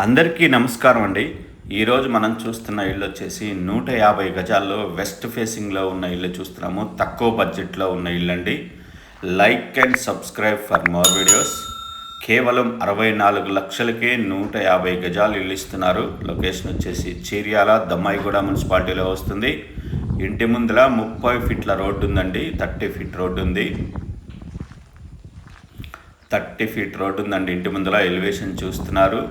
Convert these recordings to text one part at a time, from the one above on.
అందరికీ నమస్కారం అండి. ఈరోజు మనం చూస్తున్న ఇల్లు వచ్చేసి 150 గజాల్లో వెస్ట్ ఫేసింగ్లో ఉన్న ఇల్లు చూస్తున్నాము. తక్కువ బడ్జెట్లో ఉన్న ఇల్లు అండి. Like and subscribe for more videos. కేవలం 64 లక్షలకే 150 గజాలు ఇల్లు ఇస్తున్నారు. లొకేషన్ వచ్చేసి చీర్యాల, దమ్మాయిగూడ మున్సిపాలిటీలో వస్తుంది. ఇంటి ముందర 30 ఫీట్ల రోడ్డు ఉందండి. 30 ఫీట్ రోడ్డు ఉంది. 30 ఫీట్ రోడ్డు ఉందండి. ఇంటి ముందర ఎలివేషన్ చూస్తున్నారు.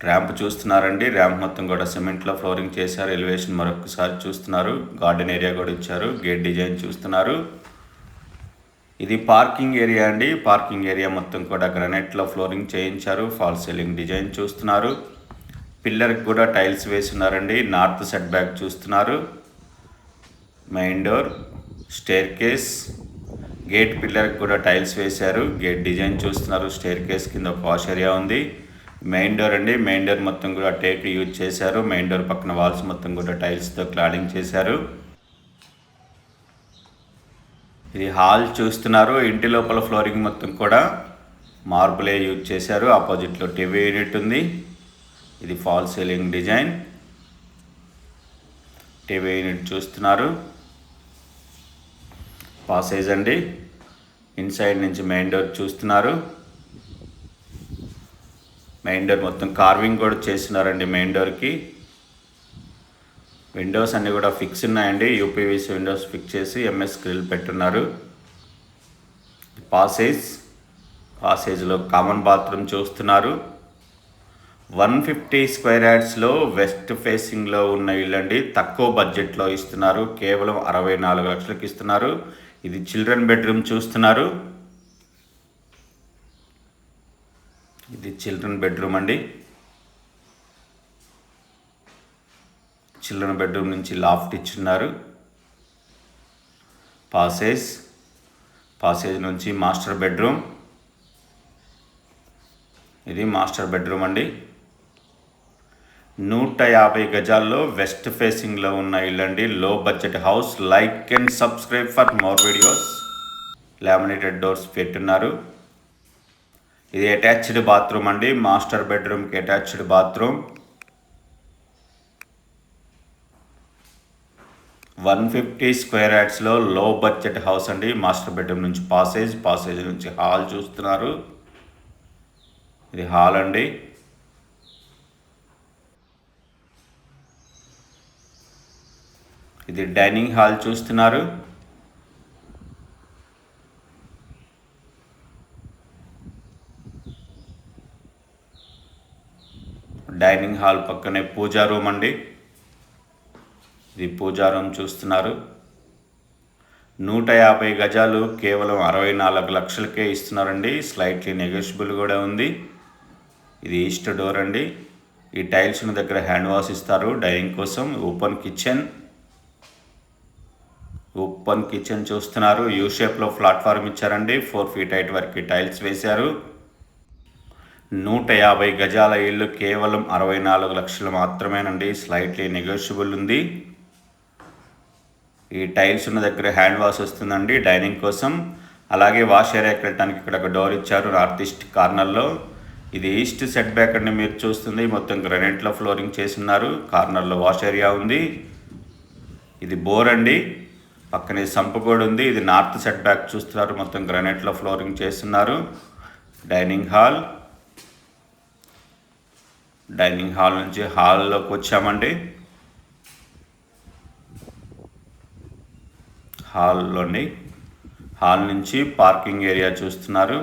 ర్యాంప్ చూస్తున్నారండి. ర్యాంప్ మొత్తం కూడా సిమెంట్లో ఫ్లోరింగ్ చేశారు. ఎలివేషన్ మరొకసారి చూస్తున్నారు. గార్డెన్ ఏరియా కూడా ఇచ్చారు. గేట్ డిజైన్ చూస్తున్నారు. ఇది పార్కింగ్ ఏరియా అండి. పార్కింగ్ ఏరియా మొత్తం కూడా గ్రానైట్లో ఫ్లోరింగ్ చేయించారు. ఫాల్ సీలింగ్ డిజైన్ చూస్తున్నారు. పిల్లర్కి కూడా టైల్స్ వేస్తున్నారండి. నార్త్ సెట్ బ్యాక్ చూస్తున్నారు. Main door, staircase, gate పిల్లర్కి కూడా టైల్స్ వేశారు. గేట్ డిజైన్ చూస్తున్నారు. స్టేర్ కేస్ కింద ఒక వాష్ ఏరియా ఉంది. మెయిన్ డోర్ అండి. మెయిన్ డోర్ మొత్తం కూడా టేక్ యూజ్ చేశారు. మెయిన్ డోర్ పక్కన వాల్స్ మొత్తం కూడా టైల్స్తో క్లాడింగ్ చేశారు. ఇది హాల్ చూస్తున్నారు. ఇంటి లోపల ఫ్లోరింగ్ మొత్తం కూడా మార్బులే యూజ్ చేశారు. ఆపోజిట్లో టీవీ యూనిట్ ఉంది. ఇది fall ceiling design. TV unit చూస్తున్నారు. పాసేజ్ అండి. ఇన్సైడ్ నుంచి మెయిన్ డోర్ చూస్తున్నారు. మెయిన్ డోర్ మొత్తం కార్వింగ్ కూడా చేస్తున్నారండి. మెయిన్ డోర్కి విండోస్ అన్నీ కూడా ఫిక్స్ ఉన్నాయండి. యూపీవీసీ విండోస్ ఫిక్స్ చేసి ఎంఎస్ గ్రిల్ పెట్టున్నారు. పాసేజ్లో కామన్ బాత్రూమ్ చూస్తున్నారు. 150 స్క్వేర్ యార్డ్స్లో వెస్ట్ ఫేసింగ్లో ఉన్న ఇల్లు అండి. తక్కువ బడ్జెట్లో ఇస్తున్నారు. కేవలం 64 లక్షలకి ఇస్తున్నారు. ఇది చిల్డ్రన్ బెడ్రూమ్ చూస్తున్నారు. ఇది చిల్డ్రన్ బెడ్రూమ్ అండి. చిల్డ్రన్ బెడ్రూమ్ నుంచి లాఫ్ట్ ఇచ్చున్నారు. పాసేజ్ నుంచి మాస్టర్ బెడ్రూమ్. ఇది మాస్టర్ బెడ్రూమ్ అండి. 150 గజాల్లో వెస్ట్ ఫేసింగ్లో ఉన్న ఇల్లు అండి. Low budget house. Like and subscribe for more videos. Laminated doors పెట్టున్నారు. ఇది అటాచ్డ్ బాత్రూమ్ అండి. మాస్టర్ బెడ్రూమ్కి అటాచ్డ్ బాత్రూమ్. 150 స్క్వేర్ యార్డ్స్లో లో బడ్జెట్ హౌస్ అండి. మాస్టర్ బెడ్రూమ్ నుంచి పాసేజ్ నుంచి హాల్ చూస్తున్నారు. ఇది హాల్ అండి. ఇది డైనింగ్ హాల్ చూస్తున్నారు. డైనింగ్ హాల్ పక్కనే పూజా రూమ్ అండి. ఇది పూజా రూమ్ చూస్తున్నారు. 150 గజాలు కేవలం 64 లక్షలకే ఇస్తున్నారండి. స్లైట్లీ నెగోషియబుల్ కూడా ఉంది. ఇది ఈస్ట్ డోర్ అండి. ఈ టైల్స్ దగ్గర హ్యాండ్ వాష్ ఇస్తారు డైనింగ్ కోసం. ఓపెన్ కిచెన్ చూస్తున్నారు. యూ షేప్లో ప్లాట్ఫామ్ ఇచ్చారండి. 4 ఫీట్ హైట్ వరకు టైల్స్ వేశారు. 150 గజాల ఇల్లు కేవలం 64 లక్షలు మాత్రమేనండి. స్లైట్లీ నెగోషియబుల్ ఉంది. ఈ టైల్స్ ఉన్న దగ్గర హ్యాండ్ వాష్ వస్తుందండి డైనింగ్ కోసం. అలాగే వాష్ ఏరియాకి వెళ్ళడానికి ఇక్కడ ఒక డోర్ ఇచ్చారు నార్త్ ఈస్ట్ కార్నర్లో. ఇది ఈస్ట్ సెట్ బ్యాక్ అండి. మీరు చూస్తుంది మొత్తం గ్రానైట్లో ఫ్లోరింగ్ చేస్తున్నారు. కార్నర్లో వాష్ ఏరియా ఉంది. ఇది బోర్ అండి. పక్కనే సంపు కూడా ఉంది. ఇది నార్త్ సెట్ బ్యాక్ చూస్తున్నారు. మొత్తం గ్రానైట్లో ఫ్లోరింగ్ చేస్తున్నారు. డైనింగ్ హాల్ నుంచి హాల్లోకి వచ్చామండి. హాల్ నుంచి పార్కింగ్ ఏరియా చూస్తున్నారు.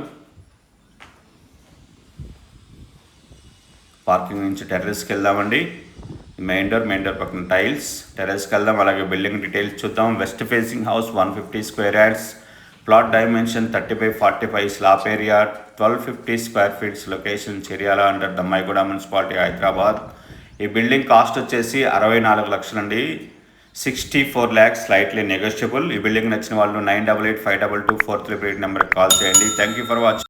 పార్కింగ్ నుంచి టెర్రస్కి వెళ్దామండి. మెయిన్ డోర్ పక్కన టైల్స్. టెర్రస్కి వెళ్దాం. అలాగే బిల్డింగ్ డీటెయిల్స్ చూద్దాం. West facing house, 150 square yards. Plot dimension 30/45. Slab area 1250 square feets. Location Cheeryal under Dammaiguda municipality, Hyderabad. ఈ బిల్డింగ్ కాస్ట్ వచ్చేసి 64 లక్షలండి. 64 lakhs, స్లైట్లీ నెగోషియబుల్. ఈ బిల్డింగ్ నచ్చిన వాళ్ళు 9885224338 నెంబర్కి కాల్ చేయండి. Thank you for watching.